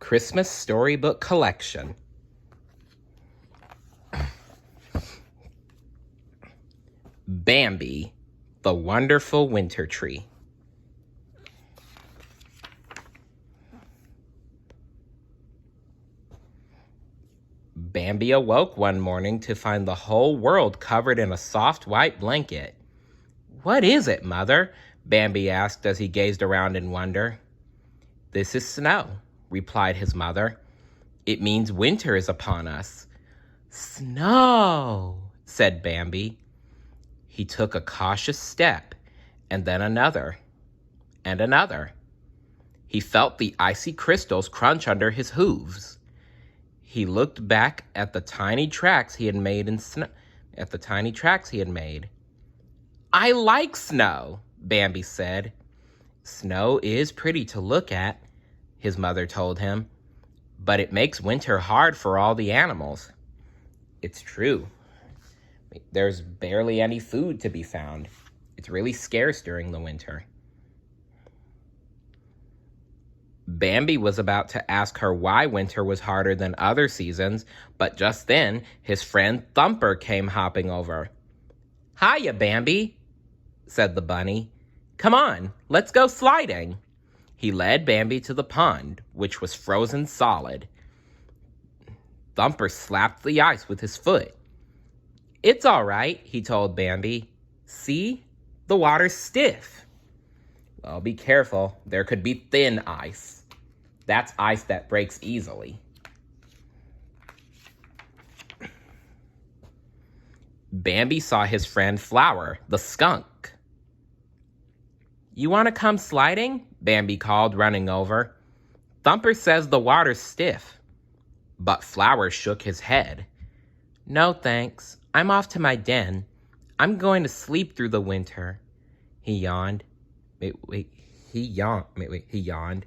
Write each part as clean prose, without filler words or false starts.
Christmas Storybook Collection. Bambi, the Wonderful Winter Tree. Bambi awoke one morning to find the whole world covered in a soft white blanket. "What is it, Mother?" Bambi asked as he gazed around in wonder. "This is snow," replied his mother. "It means winter is upon us." "Snow," said Bambi. He took a cautious step, and then another, and another. He felt the icy crystals crunch under his hooves. He looked back at the tiny tracks he had made in snow. "I like snow," Bambi said. "Snow is pretty to look at," his mother told him, "but it makes winter hard for all the animals." It's true. There's barely any food to be found. It's really scarce during the winter. Bambi was about to ask her why winter was harder than other seasons, but just then his friend Thumper came hopping over. "Hiya, Bambi," said the bunny. "Come on, let's go sliding." He led Bambi to the pond, which was frozen solid. Thumper slapped the ice with his foot. "It's all right," he told Bambi. "See? The water's stiff." "Well, be careful. There could be thin ice. That's ice that breaks easily." Bambi saw his friend Flower, the skunk. "You want to come sliding?" Bambi called, running over. "Thumper says the water's stiff." But Flower shook his head. "No, thanks. I'm off to my den. I'm going to sleep through the winter." He yawned. He yawned.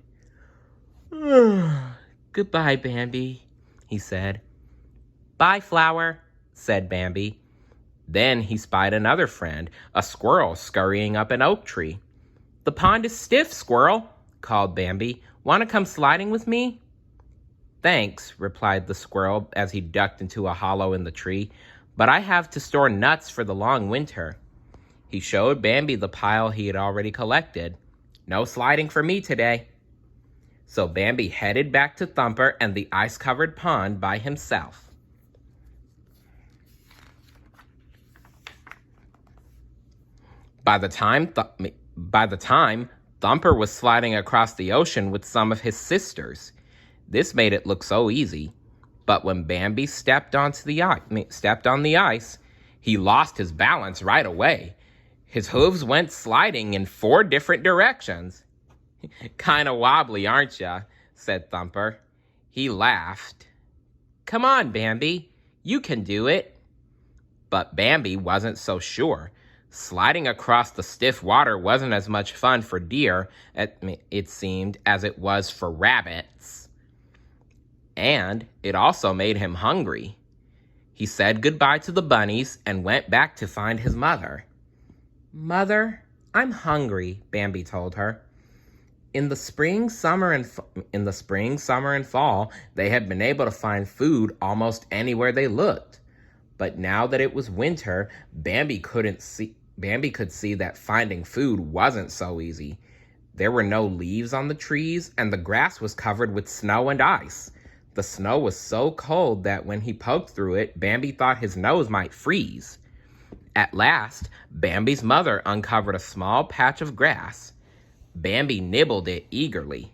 "Goodbye, Bambi," he said. "Bye, Flower," said Bambi. Then he spied another friend, a squirrel scurrying up an oak tree. "The pond is stiff, squirrel," called Bambi. "Want to come sliding with me?" "Thanks," replied the squirrel as he ducked into a hollow in the tree, "but I have to store nuts for the long winter." He showed Bambi the pile he had already collected. "No sliding for me today." So Bambi headed back to Thumper and the ice-covered pond by himself. By the time Thumper was sliding across the ocean with some of his sisters. This made it look so easy. But when Bambi stepped on the ice, he lost his balance right away. His hooves went sliding in 4 different directions. "Kinda wobbly, aren't ya?" said Thumper. He laughed. "Come on, Bambi, you can do it." But Bambi wasn't so sure. Sliding across the stiff water wasn't as much fun for deer, it seemed, as it was for rabbits. And it also made him hungry. He said goodbye to the bunnies and went back to find his mother. "Mother, I'm hungry," Bambi told her. In the spring, summer, and fall, they had been able to find food almost anywhere they looked. But now that it was winter, Bambi could see that finding food wasn't so easy. There were no leaves on the trees, and the grass was covered with snow and ice. The snow was so cold that when he poked through it, Bambi thought his nose might freeze. At last, Bambi's mother uncovered a small patch of grass. Bambi nibbled it eagerly.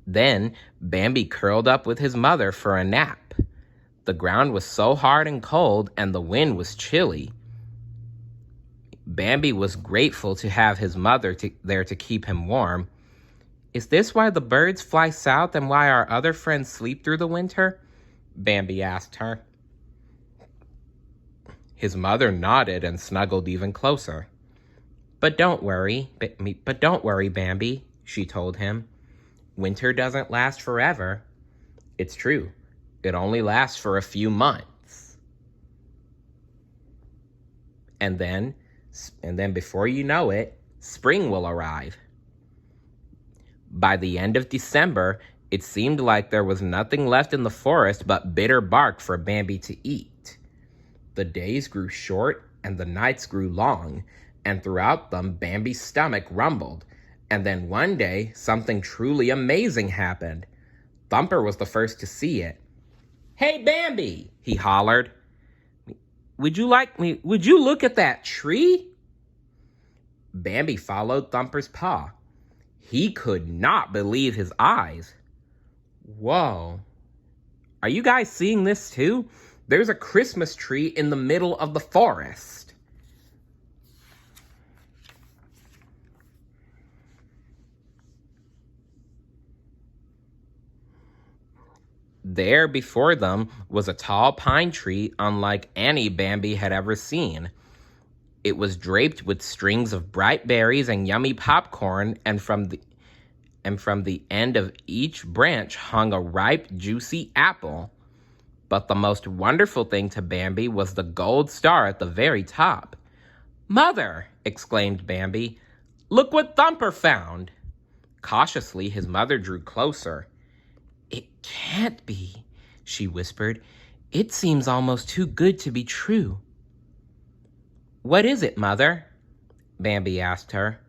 Then Bambi curled up with his mother for a nap. The ground was so hard and cold, and the wind was chilly. Bambi was grateful to have his mother there to keep him warm. "Is this why the birds fly south and why our other friends sleep through the winter?" Bambi asked her. His mother nodded and snuggled even closer. But don't worry, Bambi," she told him. "Winter doesn't last forever." It's true. It only lasts for a few months. And then before you know it, spring will arrive. By the end of December, it seemed like there was nothing left in the forest but bitter bark for Bambi to eat. The days grew short and the nights grew long, and throughout them Bambi's stomach rumbled. And then one day, something truly amazing happened. Thumper was the first to see it. "Hey, Bambi," he hollered. Would you look at that tree?" Bambi followed Thumper's paw. He could not believe his eyes. Whoa. Are you guys seeing this too? There's a Christmas tree in the middle of the forest. There before them was a tall pine tree unlike any Bambi had ever seen. It was draped with strings of bright berries and yummy popcorn, and from the end of each branch hung a ripe, juicy apple. But the most wonderful thing to Bambi was the gold star at the very top. "Mother!" exclaimed Bambi. "Look what Thumper found!" Cautiously, his mother drew closer. "It can't be," she whispered. "It seems almost too good to be true." "What is it, Mother?" Bambi asked her.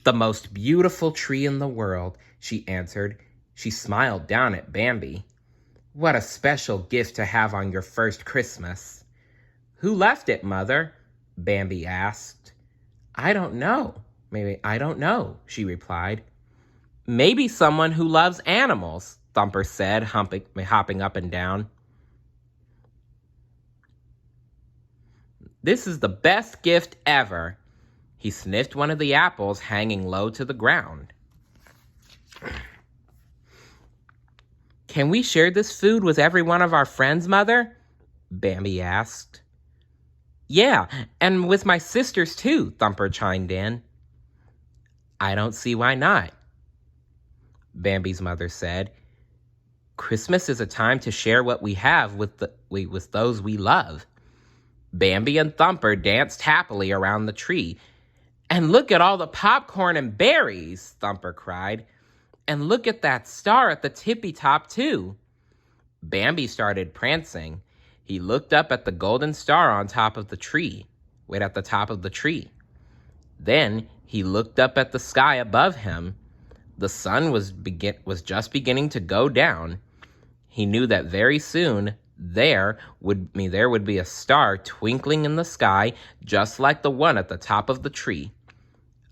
"The most beautiful tree in the world," she answered. She smiled down at Bambi. "What a special gift to have on your first Christmas." "Who left it, Mother?" Bambi asked. I don't know, she replied. "Maybe someone who loves animals," Thumper said, hopping up and down. "This is the best gift ever." He sniffed one of the apples hanging low to the ground. "Can we share this food with every one of our friends, Mother?" Bambi asked. "Yeah, and with my sisters too," Thumper chimed in. "I don't see why not," Bambi's mother said. "Christmas is a time to share what we have with those we love." Bambi and Thumper danced happily around the tree. "And look at all the popcorn and berries," Thumper cried. "And look at that star at the tippy top, too." Bambi started prancing. He looked up at the golden star on top of the tree. At the top of the tree. Then he looked up at the sky above him. The sun was just beginning to go down. He knew that very soon there would be a star twinkling in the sky just like the one at the top of the tree.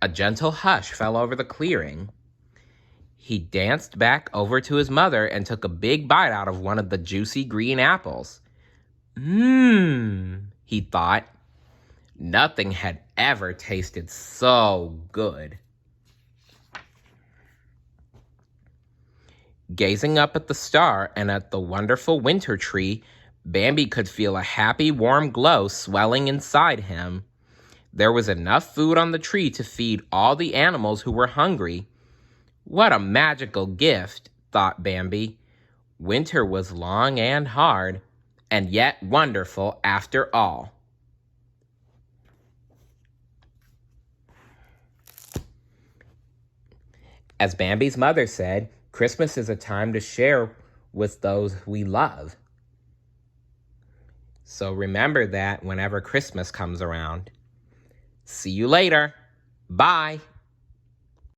A gentle hush fell over the clearing. He danced back over to his mother and took a big bite out of one of the juicy green apples. He thought. Nothing had ever tasted so good. Gazing up at the star and at the wonderful winter tree, Bambi could feel a happy, warm glow swelling inside him. There was enough food on the tree to feed all the animals who were hungry. What a magical gift, thought Bambi. Winter was long and hard, and yet wonderful after all. As Bambi's mother said, Christmas is a time to share with those we love. So remember that whenever Christmas comes around. See you later. Bye.